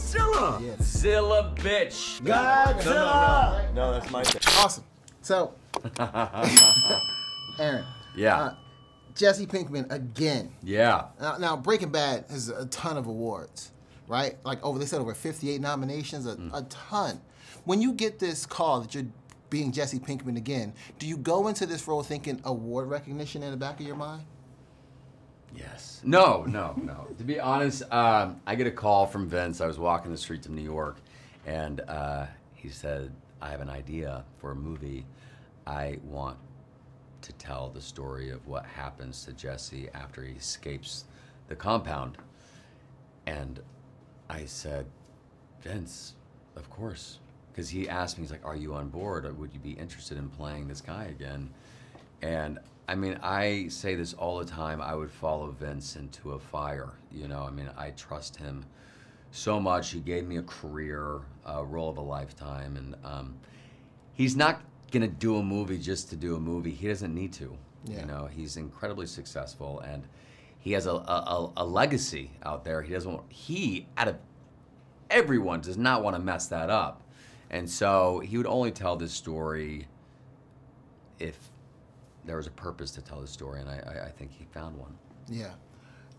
Xilla! Yes. Xilla, bitch! Godzilla! No, that's my thing. Awesome. So, Aaron. Yeah. Jesse Pinkman again. Yeah. Now, Breaking Bad has a ton of awards, right? Like they said over 58 nominations, a ton. When you get this call that you're being Jesse Pinkman again, do you go into this role thinking award recognition in the back of your mind? Yes. No. To be honest, I get a call from Vince. I was walking the streets of New York, and he said, I have an idea for a movie. I want to tell the story of what happens to Jesse after he escapes the compound. And I said, Vince, of course. Because he asked me, he's like, are you on board? Or would you be interested in playing this guy again? And I mean, I say this all the time, I would follow Vince into a fire. You know, I mean, I trust him so much. He gave me a career, a role of a lifetime. And he's not gonna do a movie just to do a movie. He doesn't need to. Yeah. You know, he's incredibly successful and he has a legacy out there. He, out of everyone, does not want to mess that up. And so he would only tell this story if there was a purpose to tell the story, and I think he found one. Yeah.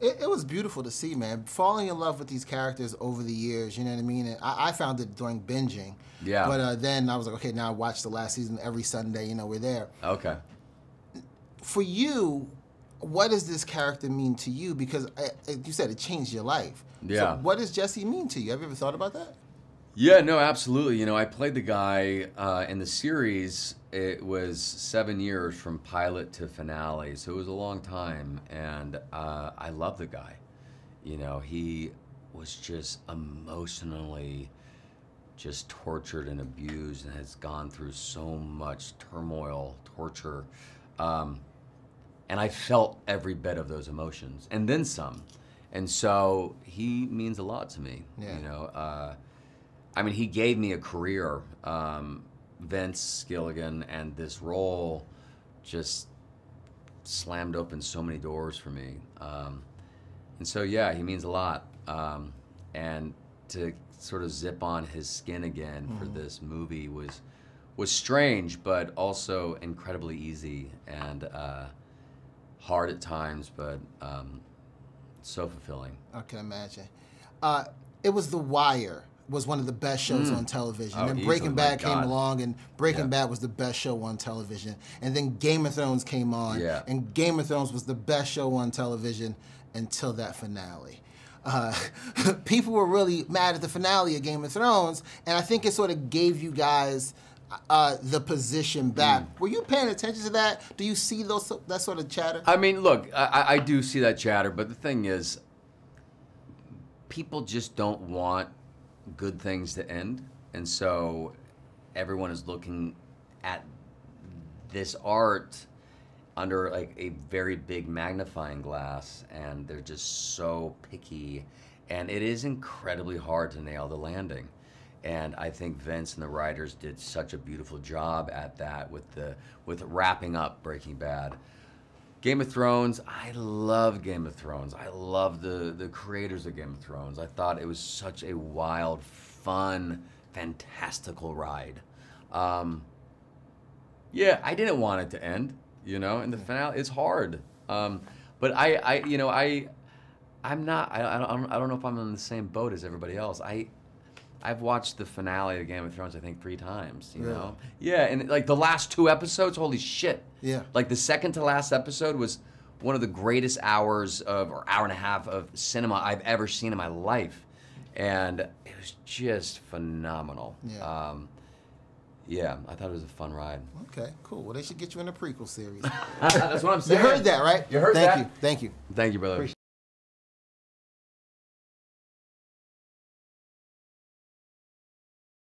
It was beautiful to see, man. Falling in love with these characters over the years, you know what I mean? And I found it during binging. Yeah. But then I was like, okay, now I watch the last season every Sunday, you know, we're there. Okay. For you, what does this character mean to you? Because you said it changed your life. Yeah. So what does Jesse mean to you? Have you ever thought about that? Yeah, no, absolutely. You know, I played the guy in the series. It was 7 years from pilot to finale, so it was a long time, and I love the guy. You know, he was just emotionally just tortured and abused and has gone through so much turmoil, torture, and I felt every bit of those emotions, and then some. And so he means a lot to me, yeah. You know. I mean, he gave me a career, Vince Gilligan, and this role just slammed open so many doors for me. And so, yeah, he means a lot. And to sort of zip on his skin again for this movie was strange, but also incredibly easy and hard at times, but so fulfilling. I can imagine. It was The Wire. Was one of the best shows on television. Oh, and Breaking Bad came God. along, and Breaking Bad was the best show on television. And then Game of Thrones came on, and Game of Thrones was the best show on television until that finale. People were really mad at the finale of Game of Thrones, and I think it sort of gave you guys the position back. Were you paying attention to that? Do you see that sort of chatter? I mean, look, I do see that chatter, but the thing is, people just don't want good things to end, and so everyone is looking at this art under like a very big magnifying glass, and they're just so picky, and it is incredibly hard to nail the landing. And I think Vince and the writers did such a beautiful job at that with wrapping up Breaking Bad. Game of Thrones, I love Game of Thrones. I love the creators of Game of Thrones. I thought it was such a wild, fun, fantastical ride. Yeah, I didn't want it to end, you know, and the finale is hard. But I'm not, I don't know if I'm in the same boat as everybody else. I've watched the finale of Game of Thrones, I think, 3 times, you know? Yeah, and like the last 2 episodes, holy shit. Yeah. Like the second to last episode was one of the greatest hours or hour and a half of cinema I've ever seen in my life. And it was just phenomenal. Yeah. Yeah, I thought it was a fun ride. Okay, cool. Well, they should get you in a prequel series. That's what I'm saying. You heard that, right? You heard that? Thank you. Thank you, brother.